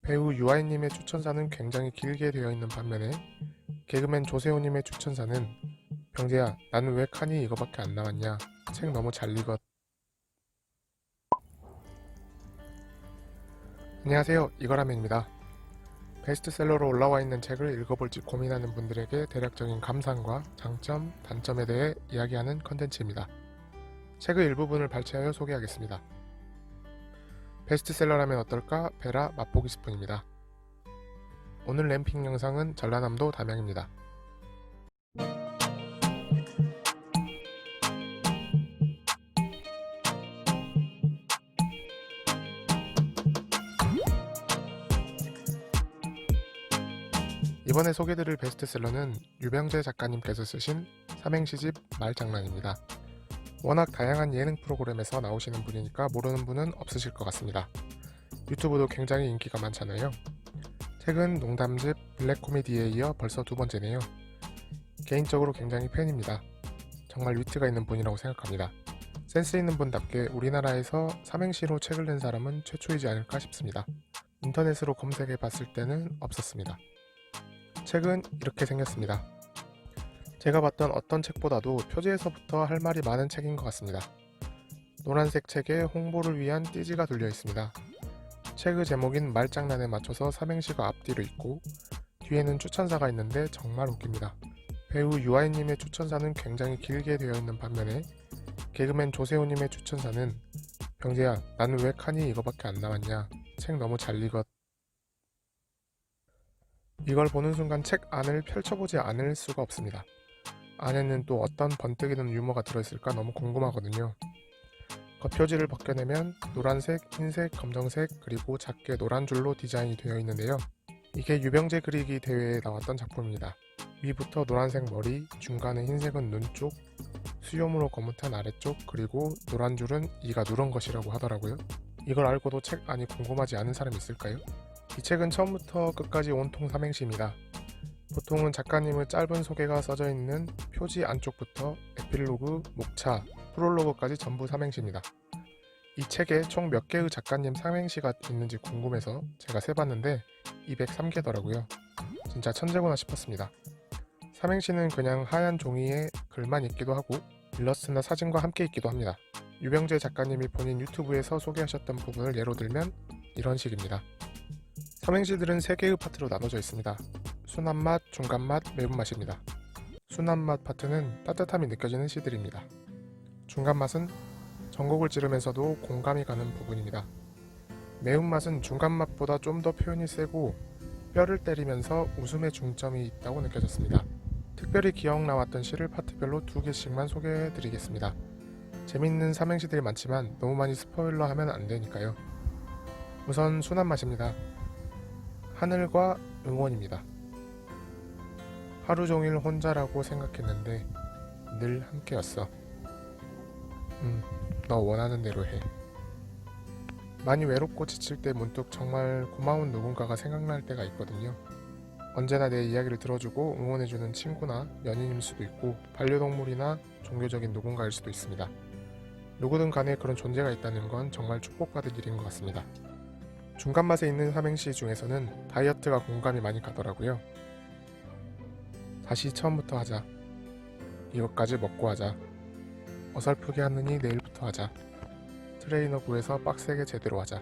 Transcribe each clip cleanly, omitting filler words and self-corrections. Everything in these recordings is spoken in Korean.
배우 유아인님의 추천사는 굉장히 길게 되어 있는 반면에 개그맨 조세호님의 추천사는 병재야 나는 왜 칸이 이거밖에 안 나왔냐 책 너무 잘 읽었. 안녕하세요, 이거라면입니다. 베스트셀러로 올라와 있는 책을 읽어볼지 고민하는 분들에게 대략적인 감상과 장점, 단점에 대해 이야기하는 컨텐츠입니다. 책의 일부분을 발췌하여 소개하겠습니다. 베스트셀러라면 어떨까? 베라 맛보기 스푼입니다. 오늘 램핑 영상은 전라남도 담양입니다. 이번에 소개드릴 베스트셀러는 유병재 작가님께서 쓰신 삼행시집 말장난입니다. 워낙 다양한 예능 프로그램에서 나오시는 분이니까 모르는 분은 없으실 것 같습니다. 유튜브도 굉장히 인기가 많잖아요. 책은 농담집 블랙 코미디에 이어 벌써 두 번째네요. 개인적으로 굉장히 팬입니다. 정말 위트가 있는 분이라고 생각합니다. 센스 있는 분답게 우리나라에서 삼행시로 책을 낸 사람은 최초이지 않을까 싶습니다. 인터넷으로 검색해 봤을 때는 없었습니다. 책은 이렇게 생겼습니다. 제가 봤던 어떤 책보다도 표지에서부터 할 말이 많은 책인 것 같습니다. 노란색 책에 홍보를 위한 띠지가 둘려 있습니다. 책의 제목인 말장난에 맞춰서 삼행시가 앞뒤로 있고 뒤에는 추천사가 있는데 정말 웃깁니다. 배우 유아인님의 추천사는 굉장히 길게 되어 있는 반면에 개그맨 조세호님의 추천사는 병재야 나는 왜 칸이 이거밖에 안 나왔냐 책 너무 잘 읽었. 이걸 보는 순간 책 안을 펼쳐보지 않을 수가 없습니다. 안에는 또 어떤 번뜩이는 유머가 들어있을까 너무 궁금하거든요. 겉표지를 벗겨내면 노란색, 흰색, 검정색 그리고 작게 노란 줄로 디자인이 되어 있는데요. 이게 유병재 그리기 대회에 나왔던 작품입니다. 위부터 노란색 머리, 중간에 흰색은 눈 쪽, 수염으로 거뭇한 아래쪽, 그리고 노란 줄은 이가 누런 것이라고 하더라고요. 이걸 알고도 책 안이 궁금하지 않은 사람이 있을까요? 이 책은 처음부터 끝까지 온통 삼행시입니다. 보통은 작가님의 짧은 소개가 써져 있는 표지 안쪽부터 에필로그, 목차, 프롤로그까지 전부 삼행시입니다. 이 책에 총 몇 개의 작가님 삼행시가 있는지 궁금해서 제가 세봤는데 203개더라고요. 진짜 천재구나 싶었습니다. 삼행시는 그냥 하얀 종이에 글만 있기도 하고 일러스트나 사진과 함께 있기도 합니다. 유병재 작가님이 본인 유튜브에서 소개하셨던 부분을 예로 들면 이런 식입니다. 삼행시들은 3개의 파트로 나눠져 있습니다. 순한맛, 중간맛, 매운맛입니다. 순한맛 파트는 따뜻함이 느껴지는 시들입니다. 중간맛은 전곡을 찌르면서도 공감이 가는 부분입니다. 매운맛은 중간맛보다 좀 더 표현이 세고 뼈를 때리면서 웃음의 중점이 있다고 느껴졌습니다. 특별히 기억 나왔던 시를 파트별로 2개씩만 소개해드리겠습니다. 재밌는 삼행시들이 많지만 너무 많이 스포일러 하면 안 되니까요. 우선 순한맛입니다. 하늘과 응원입니다. 하루 종일 혼자라고 생각했는데 늘 함께였어. 너 원하는 대로 해. 많이 외롭고 지칠 때 문득 정말 고마운 누군가가 생각날 때가 있거든요. 언제나 내 이야기를 들어주고 응원해주는 친구나 연인일 수도 있고 반려동물이나 종교적인 누군가일 수도 있습니다. 누구든 간에 그런 존재가 있다는 건 정말 축복받을 일인 것 같습니다. 중간맛에 있는 삼행시 중에서는 다이어트가 공감이 많이 가더라고요. 다시 처음부터 하자. 이것까지 먹고 하자. 어설프게 하느니 내일부터 하자. 트레이너 구해서 빡세게 제대로 하자.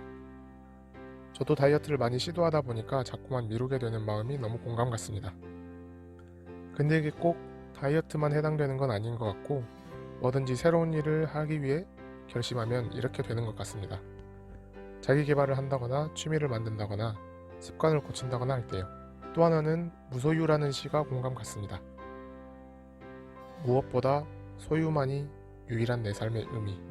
저도 다이어트를 많이 시도하다 보니까 자꾸만 미루게 되는 마음이 너무 공감 갔습니다. 근데 이게 꼭 다이어트만 해당되는 건 아닌 것 같고 뭐든지 새로운 일을 하기 위해 결심하면 이렇게 되는 것 같습니다. 자기 개발을 한다거나 취미를 만든다거나 습관을 고친다거나 할 때요. 또 하나는 무소유라는 시가 공감 갔습니다. 무엇보다 소유만이 유일한 내 삶의 의미.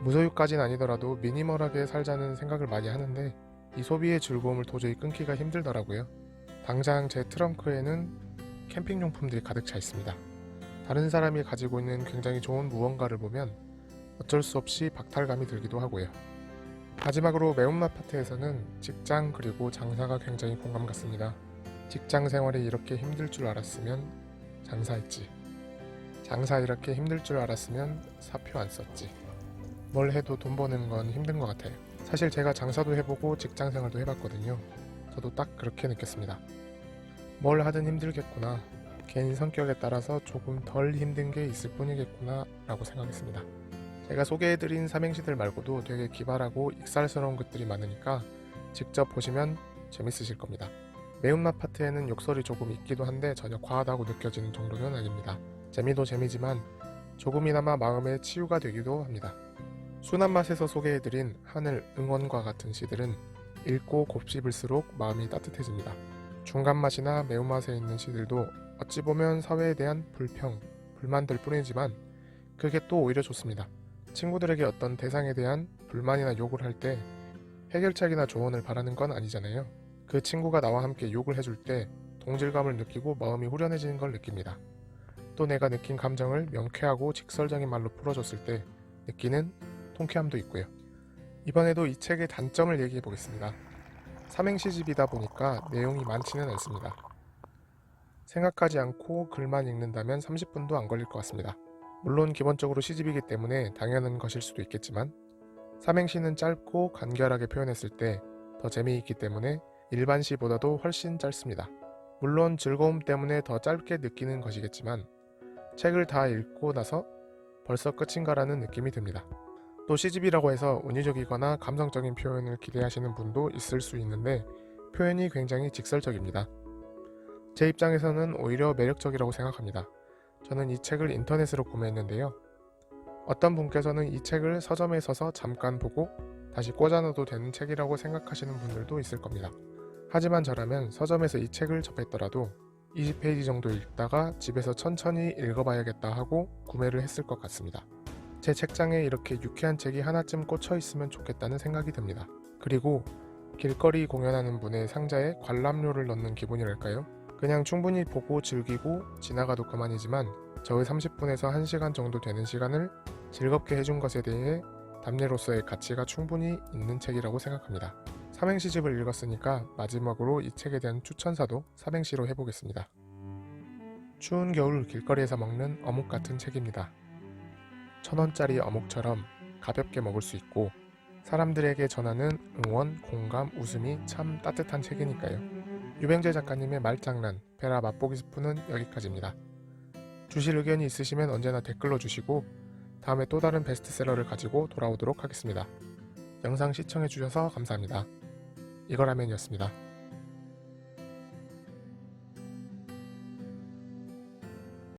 무소유까진 아니더라도 미니멀하게 살자는 생각을 많이 하는데 이 소비의 즐거움을 도저히 끊기가 힘들더라고요. 당장 제 트렁크에는 캠핑용품들이 가득 차 있습니다. 다른 사람이 가지고 있는 굉장히 좋은 무언가를 보면 어쩔 수 없이 박탈감이 들기도 하고요. 마지막으로 매운맛 파트에서는 직장 그리고 장사가 굉장히 공감 갔습니다. 직장 생활이 이렇게 힘들 줄 알았으면 장사했지. 장사 이렇게 힘들 줄 알았으면 사표 안 썼지. 뭘 해도 돈 버는 건 힘든 것 같아요. 사실 제가 장사도 해보고 직장 생활도 해봤거든요. 저도 딱 그렇게 느꼈습니다. 뭘 하든 힘들겠구나. 개인 성격에 따라서 조금 덜 힘든 게 있을 뿐이겠구나 라고 생각했습니다. 제가 소개해드린 삼행시들 말고도 되게 기발하고 익살스러운 것들이 많으니까 직접 보시면 재밌으실 겁니다. 매운맛 파트에는 욕설이 조금 있기도 한데 전혀 과하다고 느껴지는 정도는 아닙니다. 재미도 재미지만 조금이나마 마음의 치유가 되기도 합니다. 순한 맛에서 소개해드린 하늘, 응원과 같은 시들은 읽고 곱씹을수록 마음이 따뜻해집니다. 중간 맛이나 매운맛에 있는 시들도 어찌 보면 사회에 대한 불평, 불만들 뿐이지만 그게 또 오히려 좋습니다. 친구들에게 어떤 대상에 대한 불만이나 욕을 할 때 해결책이나 조언을 바라는 건 아니잖아요. 그 친구가 나와 함께 욕을 해줄 때 동질감을 느끼고 마음이 후련해지는 걸 느낍니다. 또 내가 느낀 감정을 명쾌하고 직설적인 말로 풀어줬을 때 느끼는 통쾌함도 있고요. 이번에도 이 책의 단점을 얘기해 보겠습니다. 삼행시집이다 보니까 내용이 많지는 않습니다. 생각하지 않고 글만 읽는다면 30분도 안 걸릴 것 같습니다. 물론 기본적으로 시집이기 때문에 당연한 것일 수도 있겠지만 삼행시는 짧고 간결하게 표현했을 때 더 재미있기 때문에 일반 시보다도 훨씬 짧습니다. 물론 즐거움 때문에 더 짧게 느끼는 것이겠지만 책을 다 읽고 나서 벌써 끝인가라는 느낌이 듭니다. 또 시집이라고 해서 운유적이거나 감성적인 표현을 기대하시는 분도 있을 수 있는데 표현이 굉장히 직설적입니다. 제 입장에서는 오히려 매력적이라고 생각합니다. 저는 이 책을 인터넷으로 구매했는데요. 어떤 분께서는 이 책을 서점에 서서 잠깐 보고 다시 꽂아놔도 되는 책이라고 생각하시는 분들도 있을 겁니다. 하지만 저라면 서점에서 이 책을 접했더라도 20페이지 정도 읽다가 집에서 천천히 읽어봐야겠다 하고 구매를 했을 것 같습니다. 제 책장에 이렇게 유쾌한 책이 하나쯤 꽂혀 있으면 좋겠다는 생각이 듭니다. 그리고 길거리 공연하는 분의 상자에 관람료를 넣는 기분이랄까요? 그냥 충분히 보고 즐기고 지나가도 그만이지만 저의 30분에서 1시간 정도 되는 시간을 즐겁게 해준 것에 대해 답례로서의 가치가 충분히 있는 책이라고 생각합니다. 삼행시집을 읽었으니까 마지막으로 이 책에 대한 추천사도 삼행시로 해보겠습니다. 추운 겨울 길거리에서 먹는 어묵 같은 책입니다. 1,000원짜리 어묵처럼 가볍게 먹을 수 있고 사람들에게 전하는 응원, 공감, 웃음이 참 따뜻한 책이니까요. 유병재 작가님의 말장난, 베라 맛보기 스푼은 여기까지입니다. 주실 의견이 있으시면 언제나 댓글로 주시고 다음에 또 다른 베스트셀러를 가지고 돌아오도록 하겠습니다. 영상 시청해주셔서 감사합니다. 이거라면이었습니다.